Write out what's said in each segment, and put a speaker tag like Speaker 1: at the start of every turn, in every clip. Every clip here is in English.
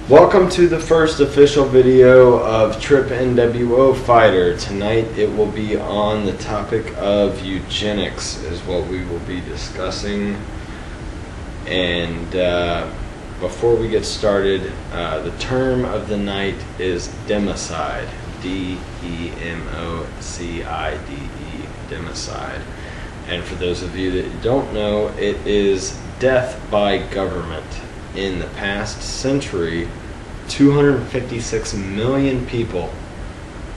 Speaker 1: Welcome to the first official video of TrippNWOFighter. Tonight it will be on the topic of eugenics is what we will be discussing. And before we get started, the term of the night is democide. D-E-M-O-C-I-D-E, democide. And for those of you that don't know, it is death by government. In the past century, 256 million people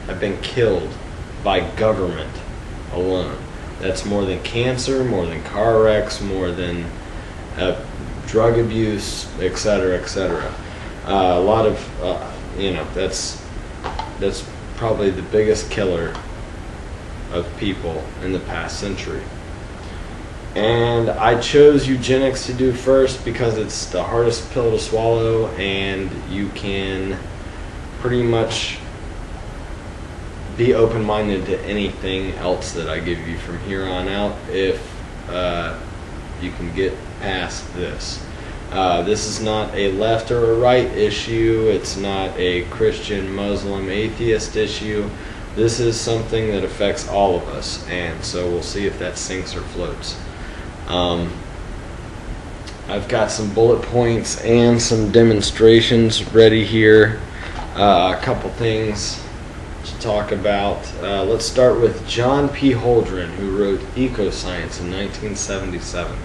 Speaker 1: have been killed by government alone. That's more than cancer, more than car wrecks, more than drug abuse, etc., etc. A lot of, that's probably the biggest killer of people in the past century. And I chose eugenics to do first because it's the hardest pill to swallow, and you can pretty much be open-minded to anything else that I give you from here on out if you can get past this. This is not a left or a right issue. It's not a Christian, Muslim, atheist issue. This is something that affects all of us, and so we'll see if that sinks or floats. I've got some bullet points and some demonstrations ready here. A couple things to talk about. Let's start with John P. Holdren, who wrote Ecoscience in 1977.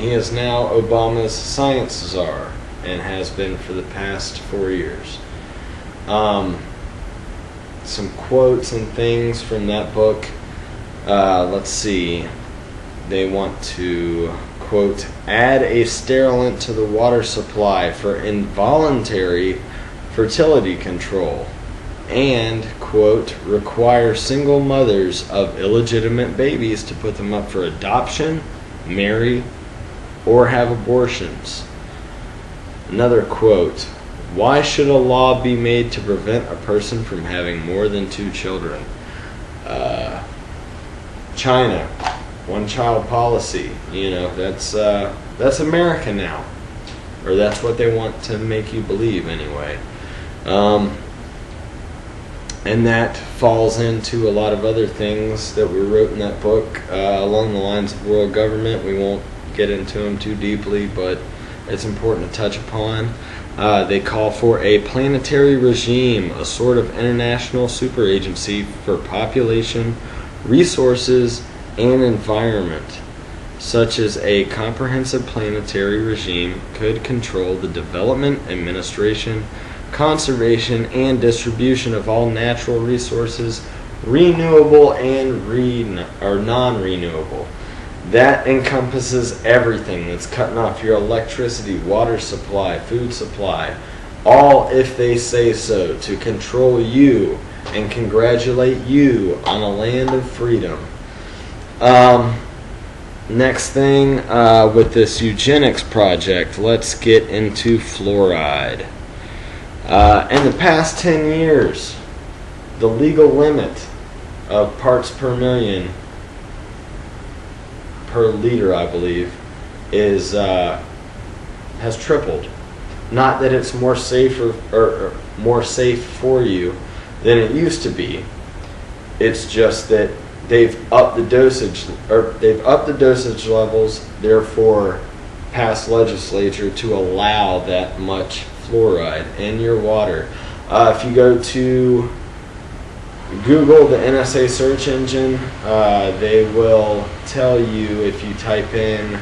Speaker 1: He is now Obama's science czar and has been for the past 4 years. Some quotes and things from that book. Let's see. They want to, quote, add a sterilant to the water supply for involuntary fertility control, and, quote, require single mothers of illegitimate babies to put them up for adoption, marry, or have abortions. Another quote, why should a law be made to prevent a person from having more than 2 children? China. One-child policy, that's America now, or that's what they want to make you believe anyway. And that falls into a lot of other things that we wrote in that book along the lines of world government. We won't get into them too deeply, but it's important to touch upon. They call for a planetary regime, a sort of international super agency for population, resources, and environment, such as a comprehensive planetary regime could control the development, administration, conservation, and distribution of all natural resources, renewable and non-renewable. That encompasses everything that's cutting off your electricity, water supply, food supply, all if they say so, to control you and congratulate you on a land of freedom. Next thing, with this eugenics project, let's get into fluoride. In the past 10 years, the legal limit of parts per million per liter, I believe, has tripled. Not that it's more safer or more safe for you than it used to be. It's just that they've upped the dosage levels, therefore passed legislature to allow that much fluoride in your water. If you go to Google, the NSA search engine, they will tell you, if you type in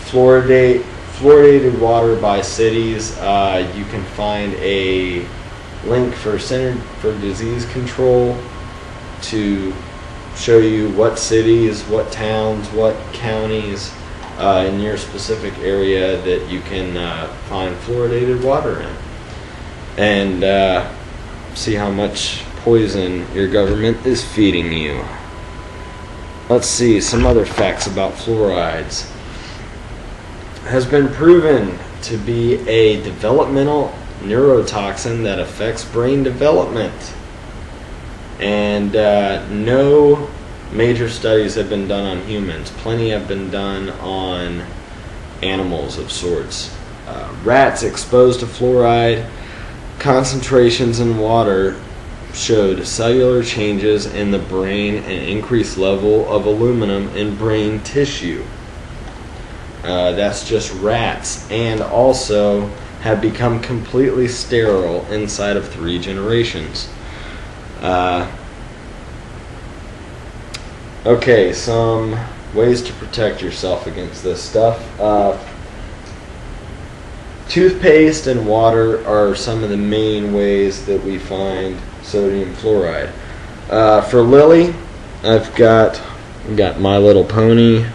Speaker 1: fluoridated water by cities, you can find a link for Center for Disease Control to show you what cities, what towns, what counties in your specific area that you can find fluoridated water in, and see how much poison your government is feeding you. Let's see some other facts about fluorides. It has been proven to be a developmental neurotoxin that affects brain development. And no major studies have been done on humans. Plenty have been done on animals of sorts. Rats exposed to fluoride concentrations in water showed cellular changes in the brain and increased level of aluminum in brain tissue. That's just rats, and also have become completely sterile inside of 3 generations. Okay, some ways to protect yourself against this stuff. Toothpaste and water are some of the main ways that we find sodium fluoride. For Lily, I've got My Little Pony,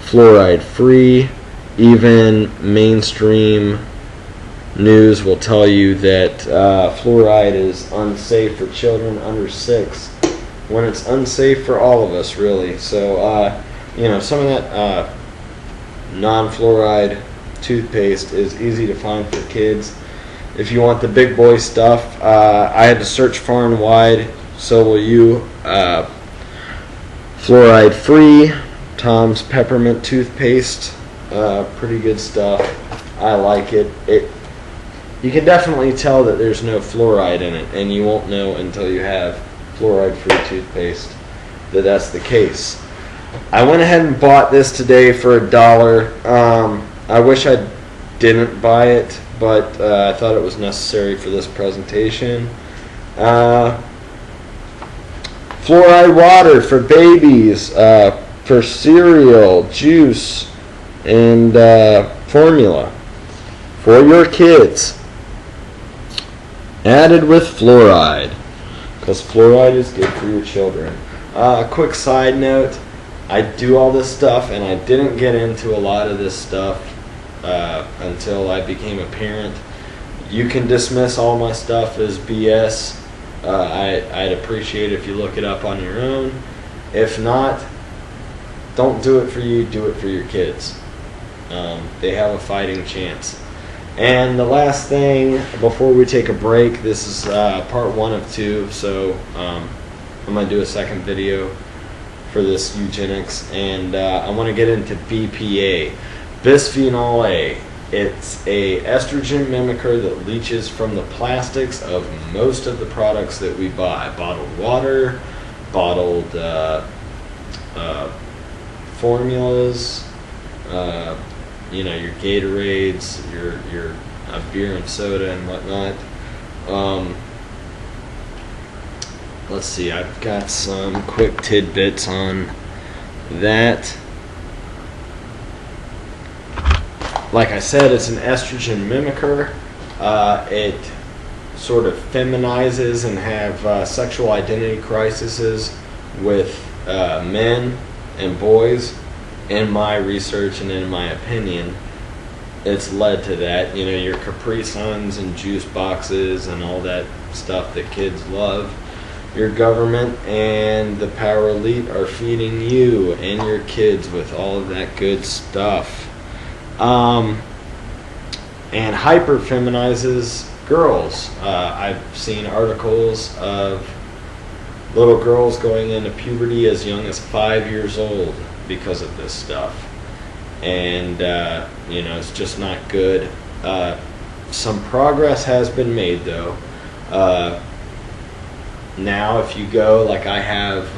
Speaker 1: fluoride free. Even mainstream news will tell you that fluoride is unsafe for children under 6, when it's unsafe for all of us, really. So, some of that non-fluoride toothpaste is easy to find for kids. If you want the big boy stuff, I had to search far and wide, so will you. Fluoride free, Tom's peppermint toothpaste, pretty good stuff. I like it. You can definitely tell that there's no fluoride in it, and you won't know until you have fluoride-free toothpaste that that's the case. I went ahead and bought this today for $1. I wish I didn't buy it, but I thought it was necessary for this presentation. Fluoride water for babies, for cereal, juice, and formula for your kids. Added with fluoride, because fluoride is good for your children. Quick side note, I do all this stuff, and I didn't get into a lot of this stuff until I became a parent. You can dismiss all my stuff as BS. I'd appreciate it if you look it up on your own. If not, don't do it for you, do it for your kids. They have a fighting chance. And the last thing, before we take a break, this is part 1 of 2, so I'm going to do a second video for this eugenics, and I want to get into BPA, bisphenol A. It's a estrogen mimicker that leaches from the plastics of most of the products that we buy. Bottled water, bottled formulas, your Gatorades, your beer and soda and whatnot. Let's see, I've got some quick tidbits on that. Like I said, it's an estrogen mimicker. It sort of feminizes and have sexual identity crises with men and boys. In my research and in my opinion, it's led to that. Your Capri Suns and juice boxes and all that stuff that kids love. Your government and the power elite are feeding you and your kids with all of that good stuff. And hyper feminizes girls. I've seen articles of little girls going into puberty as young as 5 years old because of this stuff. And it's just not good. Some progress has been made, though. Now if you go, like I have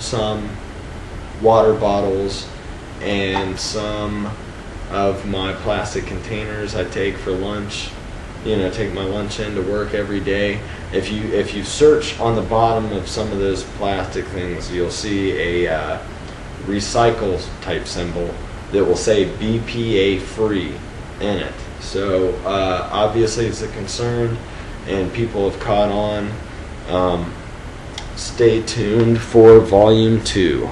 Speaker 1: some water bottles and some of my plastic containers I take for lunch, take my lunch in to work every day. If you search on the bottom of some of those plastic things, you'll see a recycle type symbol that will say BPA free in it. So obviously it's a concern, and people have caught on. Stay tuned for volume 2.